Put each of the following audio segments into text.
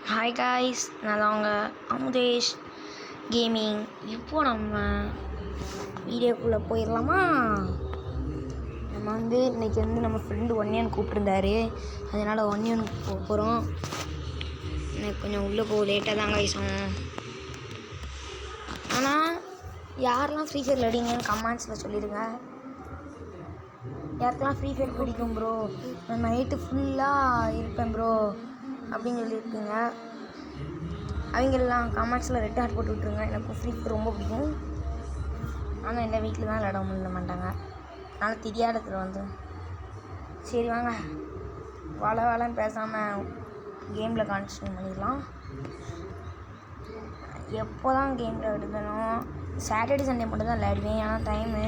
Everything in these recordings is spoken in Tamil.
ஹாய் காய்ஸ், நான் தான் உங்கள் அமுதேஷ் கேமிங். இப்போ நம்ம வீடியோக்குள்ளே போயிடலாமா? நம்ம இன்றைக்கி நம்ம ஃப்ரெண்டு ஒன்னியன் கூப்பிட்ருந்தாரு, அதனால் ஒன்னியன் போக போகிறோம். எனக்கு கொஞ்சம் உள்ளே போக லேட்டாக தான் காய்ஸ் ஆகும். ஆனால் யாரெல்லாம் ஃப்ரீ ஃபயர் விளையாடிங்கன்னு கமெண்ட்ஸில் சொல்லிடுங்க. யாருக்கெல்லாம் ஃப்ரீ ஃபயர் பிடிக்கும் ப்ரோ, நான் நைட்டு ஃபுல்லாக இருப்பேன் ப்ரோ அப்படின்னு சொல்லியிருக்குங்க. அவங்கெல்லாம் கமெண்ட்ஸில் ரெட் ஹார்ட் போட்டு விட்ருங்க. எனக்கு ஃப்ரீ ஃபயர் ரொம்ப பிடிக்கும். ஆனால் எங்கள் வீட்டில் தான் விளையாட முடிய மாட்டாங்க, அதனால் தெரியாத இடத்துல வந்து சரி வாங்க வேலைன்னு பேசாமல் கேமில் கான்சன்ட்ரேட் பண்ணிடலாம். எப்போ தான் கேமில் எடுக்கணும், சாட்டர்டே சண்டே மட்டும் தான் விளையாடுவேன். ஏன்னா டைமு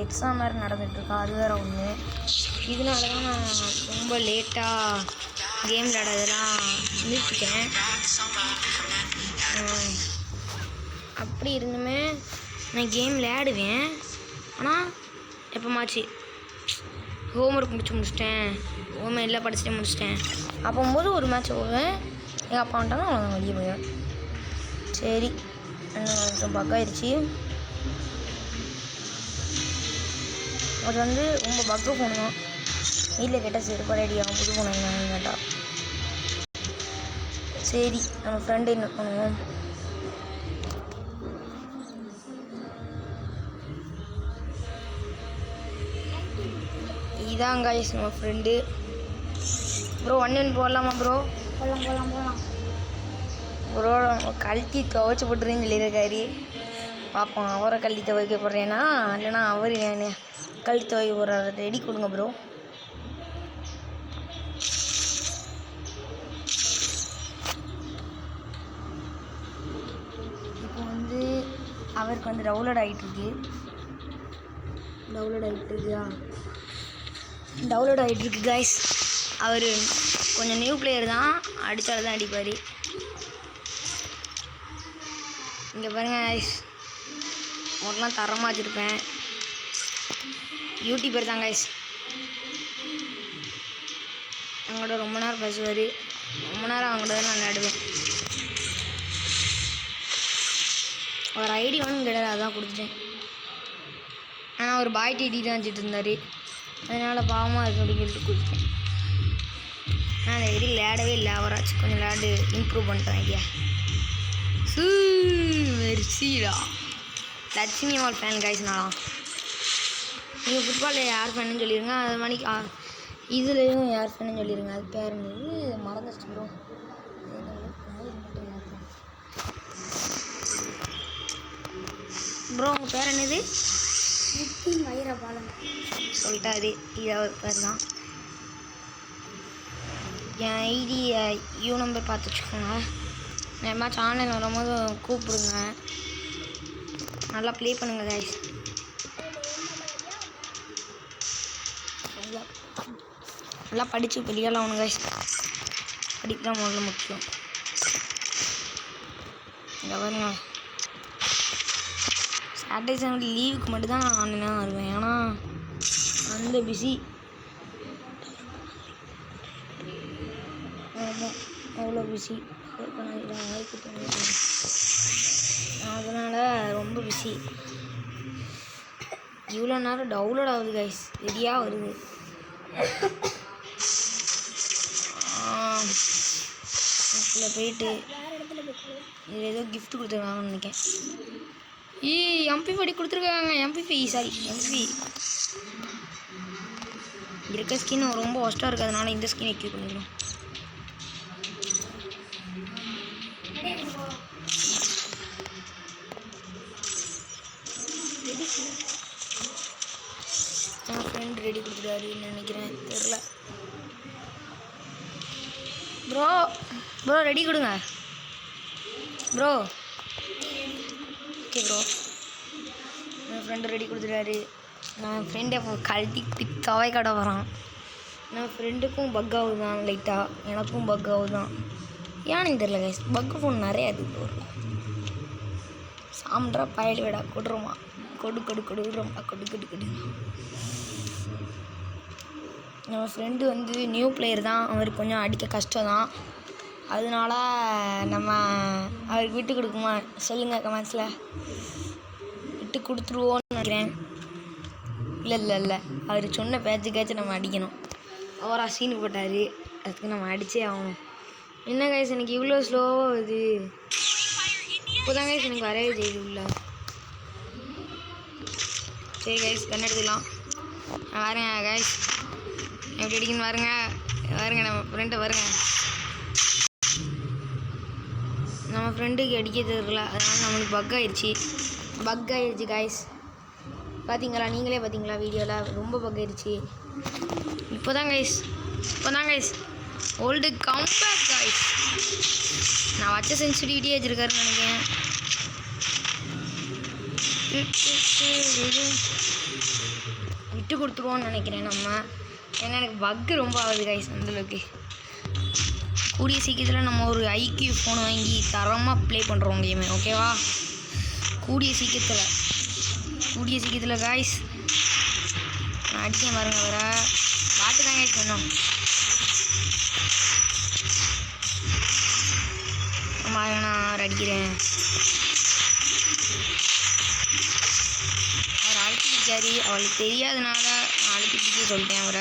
எக்ஸாம் வேறு நடந்துகிட்ருக்கா, அது வேறு ஒன்று. இதனால தான் நான் ரொம்ப லேட்டாக கேம் விளையாடுறதெல்லாம் நிறுத்திட்டேன். அப்படி இருந்துமே நான் கேம் விளையாடுவேன். ஆனால் எப்போமாச்சு ஹோம்ஒர்க் முடிச்சிட்டேன், எல்லாம் படிச்சுட்டே முடிச்சிட்டேன் அப்போம்போது ஒரு மேட்ச் போவேன். எங்கள் அப்பா வந்துட்டாங்க, அவங்க வெளியே போயிடுவேன். சரி, கொஞ்சம் பக்காயிடுச்சு. அது ரொம்ப பக்கு ஃபோனு தான். வீட்டில் கேட்டால் செருப்பாக ரெடி ஆகும், புது ஃபோன் வாங்கினாங்கன்னு கேட்டால். சரி, நம்ம ஃப்ரெண்டு என்ன பண்ணுவோம். இதான் காய்ஸ் நம்ம ஃப்ரெண்டு. ப்ரோ ஒன்னியன் போடலாமா ப்ரோ? போகலாம் ப்ரோ. கழட்டி துவைச்சி போட்டுருன்னு சொல்லியிருக்காரு. பார்ப்போம், அவரை கழட்டி துவைக்க போடுறேன்னா இல்லைனா அவர் கழட்டி துவைக்க போடுறாரு. ரெடி கொடுங்க ப்ரோ. இப்போ அவருக்கு டவுன்லோட் ஆகிட்டுருக்கு. டவுன்லோட் ஆகிட்டுருக்கு காய்ஸ். அவர் கொஞ்சம் நியூ பிளேயர் தான், அடித்தால் தான் அடிப்பார். இங்கே பாருங்க காய்ஸ், உடலாம் தரமாக வச்சுருப்பேன். யூடியூபர் தான் காய்ஸ். அவங்களோட ரொம்ப நேரம் பேசுவார், ரொம்ப நேரம் அவங்களோட தான் நான் விளையாடுவேன். ஒரு ஐடி ஒன்றும் கிடையாது, அதான் கொடுத்துட்டேன். ஆனால் ஒரு பாய் டிடி தான் வச்சுட்டு இருந்தார், அதனால் பாவமாக இருக்கு அப்படின்னு சொல்லிட்டு கொடுத்துட்டேன். ஆனால் அந்த ஐடி விளையாடவே இல்லை. அவராச்சும் கொஞ்சம் விளையாடு இம்ப்ரூவ் பண்ணிட்டேன் ஐடியா. மெர்சிடா லட்சுமி அம்மாள் ஃபேன் காய்ஸ்னாலாம். நீங்கள் ஃபுட்பாலில் யார் ஃபேன்னு சொல்லிடுங்க. அது மணிக்கு இதுலேயும் யார் ஃபேன்னு சொல்லிடுங்க. அது பேர் மறந்துச்சு ப்ரோ. ப்ரோ உங்கள் பேர் என்னது? வைரபாலன் சொல்லிட்டாரு. இதாவது பேர் தான். என் ஐடி யூ நம்பர் பார்த்து வச்சுக்கோங்க. நேரமாச்சு ஆன்லைன் வரும்போது கூப்பிடுங்க, நல்லா ப்ளே பண்ணுங்கள் கைஸ். நல்லா படித்து வெளியெல்லாம் ஆகணும் கைஸ். படிப்பு தான் முதல்ல முக்கியம். இங்கே பாருங்க, சாட்டர்டே சண்டே லீவுக்கு மட்டும்தான் நான் ஆன்லைனாக வருவேன். ஏன்னா அந்த பிஸி, அவ்வளோ பிஸி. அதனால் ரொம்ப பிஸி. இவ்வளோ நேரம் டவுன்லோட் ஆகுது கைஸ், ரெடியாக வருது. இதில் போயிட்டு இதில் ஏதோ கிஃப்ட் கொடுத்துருக்காங்கன்னு நினைக்கிறேன். எம்பி படி கொடுத்துருக்காங்க. எம்பி இருக்க ஸ்கின் ரொம்ப ஒஸ்ட்டாக இருக்குது, அதனால் இந்த ஸ்கின் எக்யூப் பண்ணிடணும். என் ஃப்ரெண்ட் ரெடி கொடுத்துட்டாருன்னு நினைக்கிறேன், தெரில. ப்ரோ ரெடி கொடுங்க ப்ரோ. ஓகே ப்ரோ, என் ஃப்ரெண்டு ரெடி கொடுத்துட்டாரு. நான் ஃப்ரெண்டை கழட்டி தவை கடை வரான். நான் ஃப்ரெண்டுக்கும் பக் ஆகுதான் லைட்டாக, எனக்கும் பக் ஆகுதான். ஏன்னு தெரில கைஸ். பக்கு ஃபோன் நிறையா இருக்குது. ஒரு சாம்ட்ரா பயல் விடா கொடுறோமா, கொடுறோம்டா கொடு. நம்ம ஃப்ரெண்டு நியூ பிளேயர் தான், அவருக்கு கொஞ்சம் அடிக்க கஷ்டம் தான். அதனால நம்ம அவருக்கு விட்டு கொடுக்குமா சொல்லுங்கள் கமெண்ட்ஸில். விட்டு கொடுத்துருவோன்னு நினைக்கிறேன். இல்லை அவர் சொன்ன பேச்சுக்காச்சும் நம்ம அடிக்கணும். அவராக சீனு போட்டார், அதுக்கு நம்ம அடித்தே ஆகணும். என்ன கைஸ் எனக்கு இவ்வளோ ஸ்லோவாக வருது? இப்போதான் கைஸ் எனக்கு வரவே செய்யுது உள்ள. சரி கைஸ் கண் எடுத்துக்கலாம். பாருங்க கைஸ் எப்படி அடிக்கணும்னு பாருங்க நம்ம ஃப்ரெண்டை பாருங்க. நம்ம ஃப்ரெண்டுக்கு அடிக்க தெரியல, அதனால நம்மளுக்கு பக் ஆயிடுச்சு கைஸ். பார்த்தீங்களா, நீங்களே பார்த்தீங்களா வீடியோவில்? ரொம்ப பக் ஆயிடுச்சு. இப்போ தான் கைஸ் ஓல்டு கம்பேக் கைஸ். நான் வச்ச சென்சிட்டிவிட்டி வச்சுருக்காருன்னு நினைக்கிறேன். விட்டு கொடுத்துருவோன்னு நினைக்கிறேன் நம்ம. ஏன்னா எனக்கு பக்கு ரொம்ப ஆகுது கைஸ் அந்தளவுக்கு. கூடிய சீக்கிரத்தில் நம்ம ஒரு ஐக்யூ ஃபோன் வாங்கி தரமாக ப்ளே பண்ணுறோம் கேமு, ஓகேவா? கூடிய சீக்கிரத்தில் கைஸ். நான் அடிக்க பாருங்க, வர பாட்டு தான் கைஸ் வேணும். நான் அடிக்கிறேன். அவர் அழுத்தி பிடிச்சாரு, அவளுக்கு தெரியாதனால நான் அழுத்தி பிடிக்க சொல்லிட்டேன். அவர்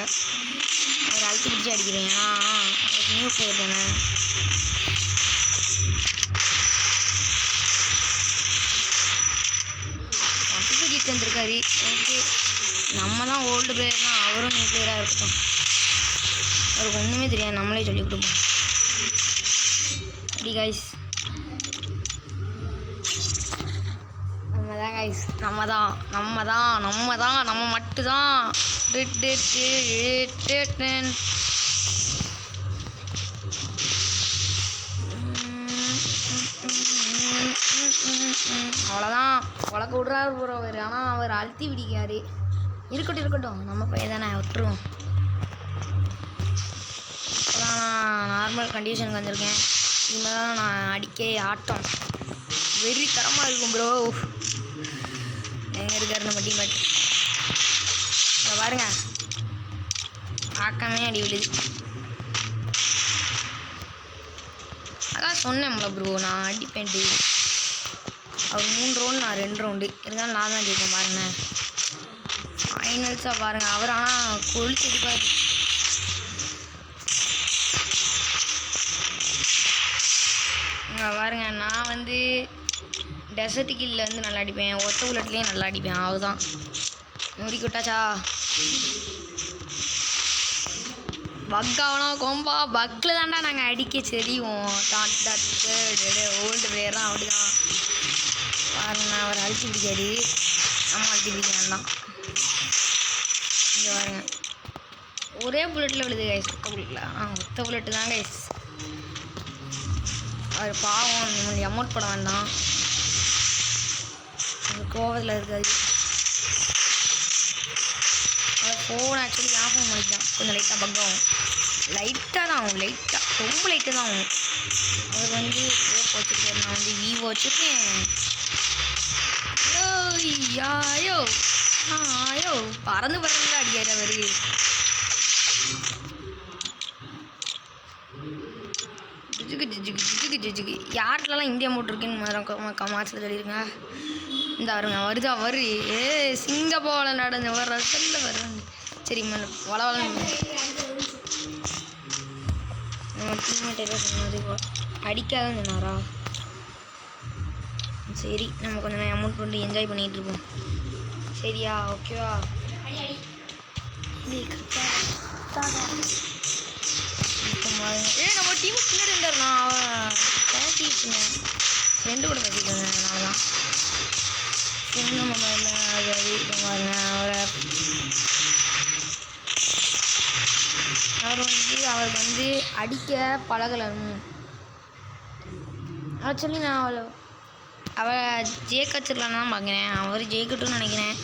அழுத்தி பிடிச்சி அடிக்கிறேன். ஏன்னா அவருக்கு நியூ பிளேயர் தானே. சர்டிஃபிகேட் வந்துருக்காரு. ஓகே, நம்ம தான் ஓல்டு பிளேயர் தான், அவரும் நியூ பிளேயராக இருக்கட்டும். அவருக்கு ஒன்றுமே தெரியாது, நம்மளே சொல்லி கொடுப்போம். அப்படி கைஸ் நம்ம மட்டும்தான். அவ்வளோதான் உலக விட்றாரு போகிறவர். ஆனால் அவர் அழுத்தி பிடிக்காரு. இருக்கட்டும் நம்ம பையன் தானே, விட்டுருவோம். இப்போதான் நான் நார்மல் கண்டிஷனுக்கு வந்திருக்கேன். இனிமேல் தான் நான் அடிக்க ஆட்டம் வெறி தரமாக இருக்கும் ப்ரோ. எங்கே இருக்காரு நம்ம டீம்மேட்? இதை பாருங்க, ஆக்கமே அடி விழுது. அதான் சொன்னேன்ல ப்ரோ, நான் அடிப்பேன்ட்டு. அவர் 3 ரவுண்டு, நான் 2 ரவுண்டு இருந்தாலும் நான் தான் ஜெயிப்பேன். பாருங்க ஃபைனல்ஸாக பாருங்க. அவர் ஆனால் கொழுத்து அடிப்பார். பாருங்க, நான் வந்து டெசர்ட் கில்லில் வந்து நல்லா அடிப்பேன், ஒத்த புல்லட்லேயும் நல்லா அடிப்பேன். அதுதான் நொறுக்கி விட்டாச்சா. பக்காவனா கோம்பா பக்கில் தாண்டா நாங்கள் அடிக்க தெரியும். ஓல்டு பிளேயர் தான், அப்படி தான் பாருங்க. அவர் அழுத்தி பிடிக்காரு, நம்ம அழுத்தி பிடிக்க வேண்டாம். இங்கே பாருங்க, ஒரே புல்லட்டில் விழுது கைஸ். ஒத்த புல்லட்டு தான் கைஸ். அவர் பாவம், நம்மளுக்கு அமௌண்ட் போட வேண்டாம். அது கோவத்தில் இருக்காது. அவர் ஃபோன் ஆக்சுவலி என் ஃபோன் பண்ணிக்கலாம். கொஞ்சம் லைட்டாக பக்காகும், லைட்டாக தான் ஆகும், ரொம்ப லைட்டாக தான் ஆகும். அவர் வந்து ஓப்போ வச்சுருக்காரு, நான் வந்து விவோ வச்சுருக்கேன். ஐயோ பறந்து அடிக்காரு அவர். ஜிஜுக்கு யார்கிட்டலாம் இந்தியா போட்டிருக்கேன்னு கமாட்ஸில் சொல்லியிருங்க. இந்த வருது சிங்கப்பூரில் நடந்து வர்ற செல்ல வர்றேன். சரி வளவள நம்ம டீம்மேட்டே சொன்னது அடிக்காதான் சொன்னாரா? சரி, நம்ம கொஞ்சம் அமௌண்ட் போட்டு என்ஜாய் பண்ணிகிட்டு இருப்போம். சரியா? ஓகேவா? நம்ம டீம் பின்னாடி இருந்தார். நான் பேசிட்டு ஃப்ரெண்டு கூட பேசிட்டு இருந்தேன். அதனால தான் ஃப்ரெண்டு மொபைலில் அவருக்கு வந்து அடிக்க பழகலன்னு ஆக்சுவலி நான் அவளை ஜெயிக்கச்சிடலான்னு தான் பார்க்குறேன். அவர் ஜெயிக்கட்டும்னு நினைக்கிறேன்.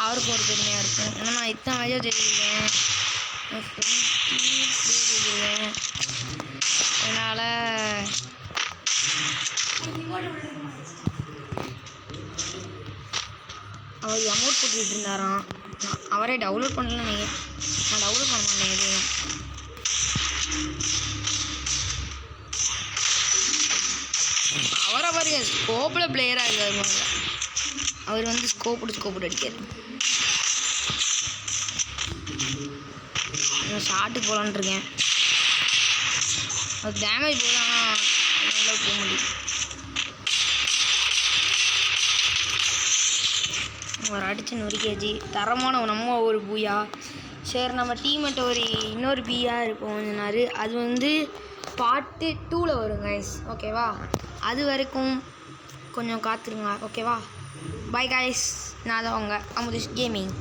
அவருக்கு ஒரு பெருமையாக இருக்கும். ஏன்னா நான் இத்தனை வயசாக தெரிஞ்சுக்கிறேன், அதனால் அவர் அமௌண்ட் போட்டுக்கிட்டு இருந்தாராம். அவரே டவுன்லோட் பண்ணல. நான் டவுன்லோட் பண்ண மாட்டேன் எதுவும். அவரை பாருங்க ஸ்கோப்பில் பிளேயராக இருக்காரு முதல்ல. அவர் வந்து ஸ்கோப் அடிக்காரு. நான் ஷாட்டுக்கு போகலான்னு இருக்கேன். அது டேமேஜ் போகுது, ஆனால் அதனால போக முடியும். ஒரு அடிச்சு நொறுக்கியாச்சு. தரமான நம்ம ஒரு பூயா. சரி, நம்ம டீம்மேட்ட இன்னொரு பீயா இருக்கும் சொன்னார். அது வந்து பார்ட் 2ல் வரும் கைஸ். ஓகேவா? அது வரைக்கும் கொஞ்சம் காத்துருங்க. ஓகேவா? Bye guys. நான் தான் உங்கள் அமுதேஷ் கேமிங்.